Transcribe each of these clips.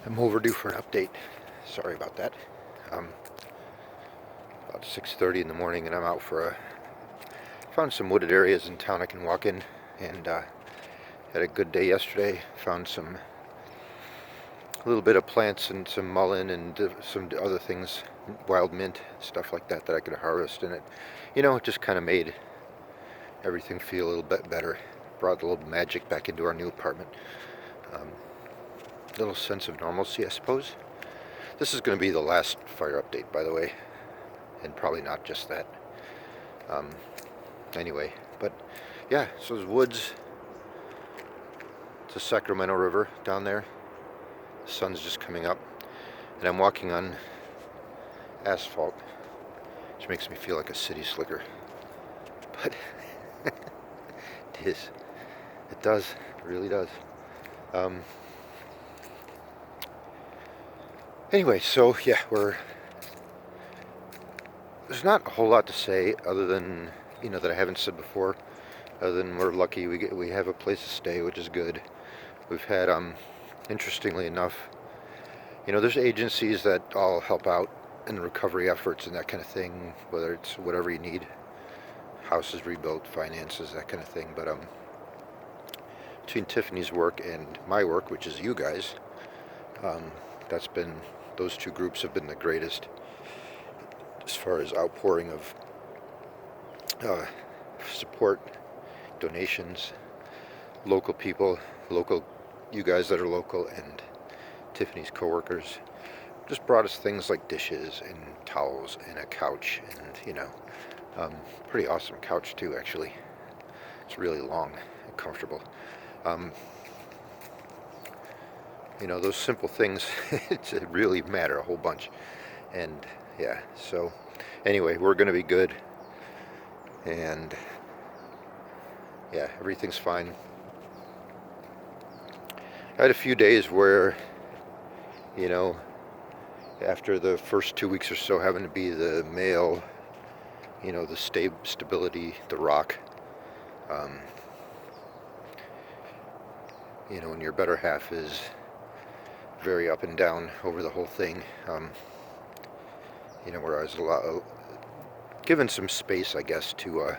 I'm overdue for an update. Sorry about that. Um, about 6:30 in the morning, and I'm out for a. Found some wooded areas in town I can walk in, and had a good day yesterday. Found a little bit of plants and some mullein and some other things, wild mint, stuff like that I could harvest. And it just kind of made everything feel a little bit better. Brought a little magic back into our new apartment. Little sense of normalcy, I suppose. This is going to be the last fire update, by the way, and probably not just that. Anyway, but yeah, so there's woods. It's the Sacramento River down there. The sun's just coming up, and I'm walking on asphalt, which makes me feel like a city slicker. But it is. It does. It really does. Anyway, so yeah, there's not a whole lot to say other than, that I haven't said before, other than we're lucky we have a place to stay, which is good. We've had, interestingly enough, there's agencies that all help out in recovery efforts and that kind of thing, whether it's whatever you need, houses rebuilt, finances, that kind of thing. But between Tiffany's work and my work, which is you guys, those two groups have been the greatest as far as outpouring of support, donations, local people, you guys that are local, and Tiffany's coworkers just brought us things like dishes and towels and a couch, and pretty awesome couch too, actually. It's really long and comfortable. Those simple things really matter a whole bunch. And yeah, so anyway, we're going to be good. And yeah, everything's fine. I had a few days where, after the first 2 weeks or so having to be the male, the stability, the rock, and your better half is very up and down over the whole thing. Where I was given some space, I guess, to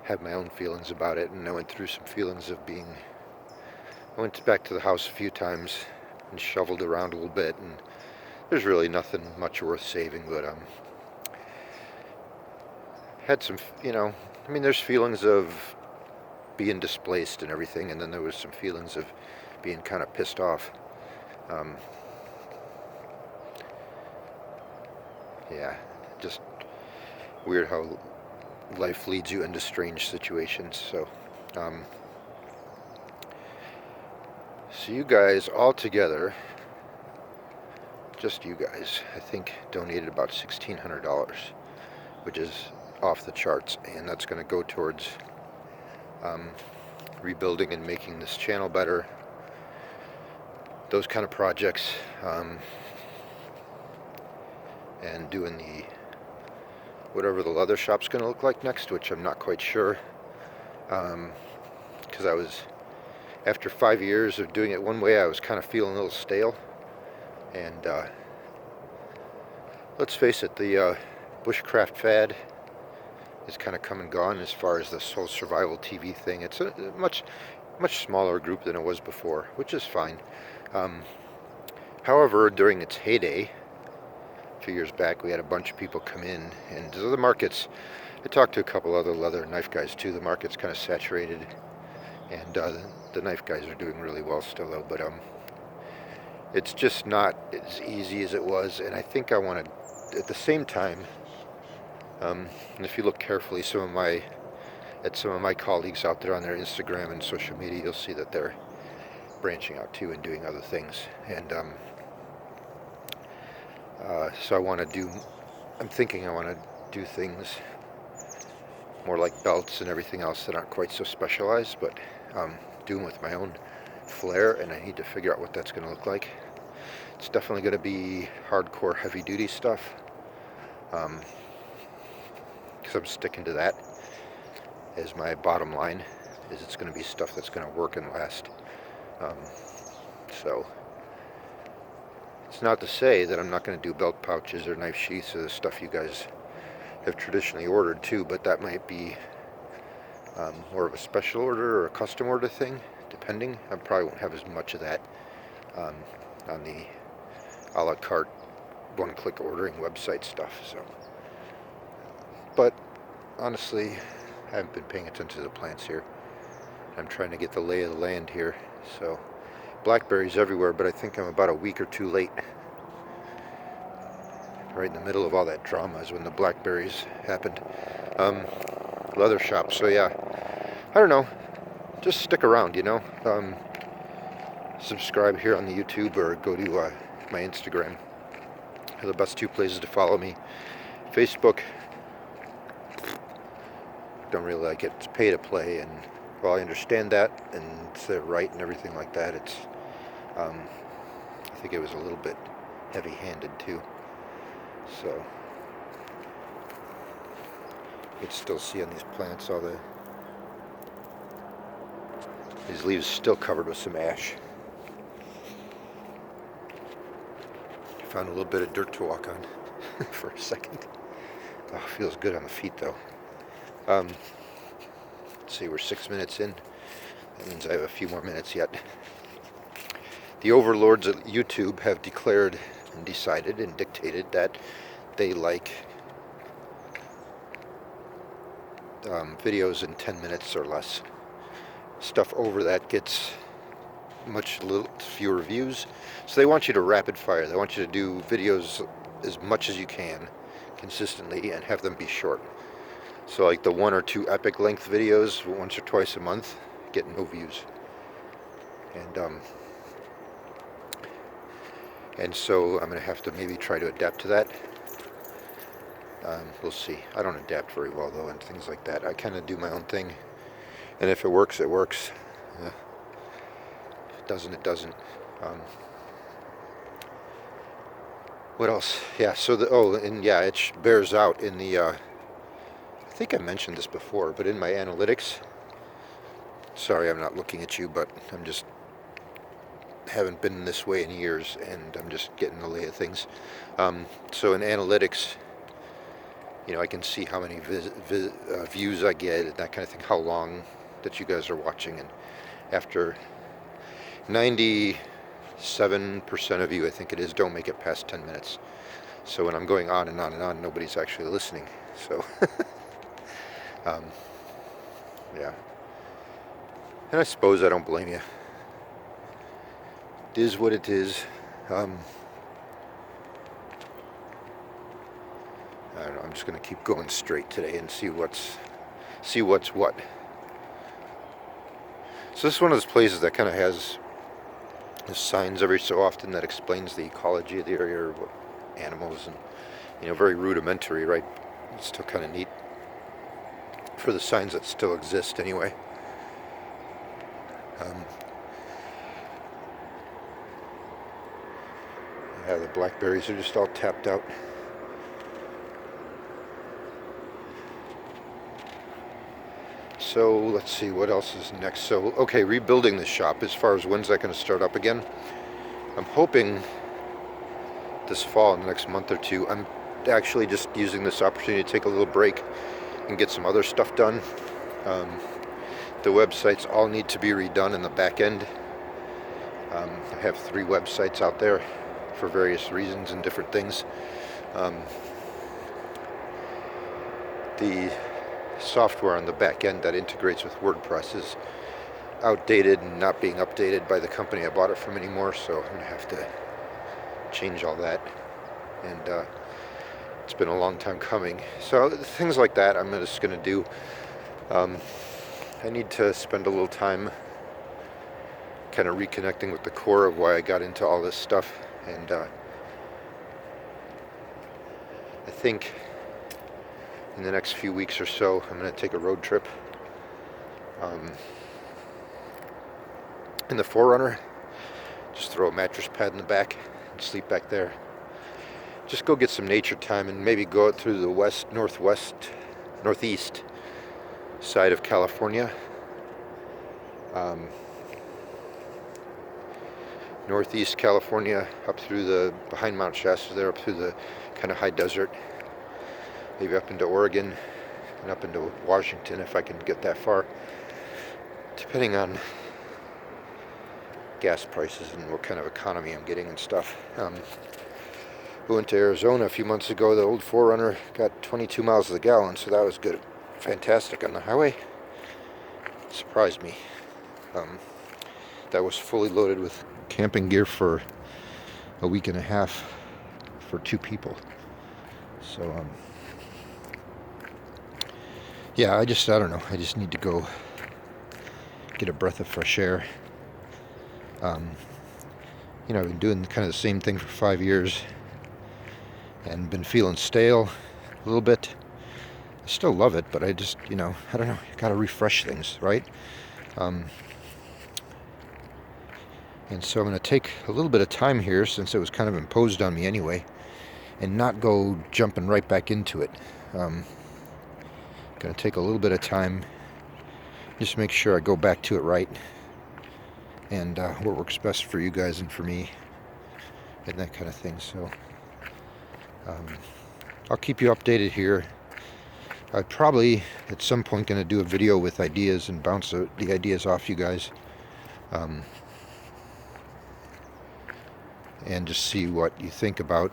have my own feelings about it, and I went through some feelings of I went back to the house a few times and shoveled around a little bit, and there's really nothing much worth saving, but had some, there's feelings of being displaced and everything, and then there was some feelings of being kind of pissed off. Yeah, just weird how life leads you into strange situations. So you guys all together, just you guys, I think donated about $1,600, which is off the charts, and that's going to go towards rebuilding and making this channel better, those kind of projects, and doing whatever the leather shop's going to look like next, which I'm not quite sure, because after 5 years of doing it one way, I was kind of feeling a little stale. And let's face it, the bushcraft fad is kind of come and gone as far as this whole survival TV thing. It's a much smaller group than it was before, which is fine. However, during its heyday, a few years back, we had a bunch of people come in, and the markets, I talked to a couple other leather knife guys too, the market's kind of saturated, and the knife guys are doing really well still though, but it's just not as easy as it was. And I think I want to, at the same time, and if you look carefully, some of my colleagues out there on their Instagram and social media, you'll see that they're branching out too and doing other things. And so I'm thinking I want to do things more like belts and everything else that aren't quite so specialized, but doing with my own flair, and I need to figure out what that's going to look like. It's definitely going to be hardcore heavy duty stuff, because I'm sticking to that as my bottom line, is it's going to be stuff that's going to work and last. So It's not to say that I'm not going to do belt pouches or knife sheaths or the stuff you guys have traditionally ordered too, but that might be more of a special order or a custom order thing, depending. I probably won't have as much of that on the a la carte one-click ordering website stuff. So, but honestly, I haven't been paying attention to the plants here. I'm trying to get the lay of the land here. So, blackberries everywhere, but I think I'm about a week or two late. Right in the middle of all that drama is when the blackberries happened. Leather shop. So yeah, I don't know. Just stick around, you know. Subscribe here on the YouTube or go to my Instagram. They're the best two places to follow me. Facebook, don't really like it. It's pay to play, and while I understand that and it's their right and everything like that, it's I think it was a little bit heavy-handed too. So you can still see on these plants all these leaves still covered with some ash. Found a little bit of dirt to walk on for a second. Oh, feels good on the feet though. Let's see, we're 6 minutes in. That means I have a few more minutes yet. The overlords at YouTube have declared and decided and dictated that they like videos in 10 minutes or less. Stuff over that gets much fewer views. So they want you to rapid fire. They want you to do videos as much as you can consistently and have them be short. So like the 1 or 2 epic length videos once or twice a month get no views. And so I'm going to have to maybe try to adapt to that. We'll see. I don't adapt very well though and things like that. I kind of do my own thing. And if it works, it works. If it doesn't, it doesn't. What else? Yeah, so it bears out in the, I think I mentioned this before, but in my analytics, sorry I'm not looking at you, but I'm just, haven't been this way in years, and I'm just getting the lay of things. So in analytics, you know, I can see how many views I get and that kind of thing, how long that you guys are watching, and after 97% of you, I think it is, don't make it past 10 minutes. So when I'm going on and on and on, nobody's actually listening. So, yeah. And I suppose I don't blame you. It is what it is. I don't know, I'm just going to keep going straight today and see what's what. So this is one of those places that kind of has signs every so often that explains the ecology of the area, or what animals, and you know, very rudimentary, right? It's still kind of neat for the signs that still exist anyway. Yeah, the blackberries are just all tapped out. So let's see what else is next. So okay, rebuilding the shop. As far as when's that going to start up again, I'm hoping this fall, in the next month or two. I'm actually just using this opportunity to take a little break and get some other stuff done. The websites all need to be redone in the back end. I have 3 websites out there for various reasons and different things. The software on the back end that integrates with WordPress is outdated and not being updated by the company I bought it from anymore, so I'm going to have to change all that, and it's been a long time coming. So things like that I'm just going to do. I need to spend a little time kind of reconnecting with the core of why I got into all this stuff, and I think in the next few weeks or so I'm going to take a road trip in the 4Runner, just throw a mattress pad in the back and sleep back there. Just go get some nature time and maybe go out through the northeast side of California. northeast California, up through the behind Mount Shasta there, up through the kind of high desert, maybe up into Oregon and up into Washington if I can get that far, depending on gas prices and what kind of economy I'm getting and stuff. We went to Arizona a few months ago. The old 4Runner got 22 miles to the gallon, so that was good, fantastic on the highway. Surprised me. That was fully loaded with camping gear for a week and a half for 2 people. So yeah, I don't know, I just need to go get a breath of fresh air. You know, I've been doing kind of the same thing for 5 years and been feeling stale a little bit. I still love it, but I just, you know, I don't know, you gotta refresh things, right? And so I'm going to take a little bit of time here, since it was kind of imposed on me anyway, and not go jumping right back into it. Going to take a little bit of time, just make sure I go back to it right, and what works best for you guys and for me, and that kind of thing. So I'll keep you updated here. I'm probably at some point going to do a video with ideas and bounce the ideas off you guys. And just see what you think about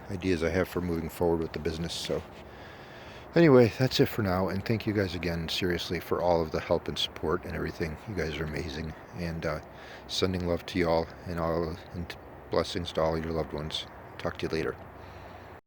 ideas I have for moving forward with the business. So anyway, that's it for now, and thank you guys again, seriously, for all of the help and support and everything. You guys are amazing, and sending love to y'all, and blessings to all your loved ones. Talk to you later.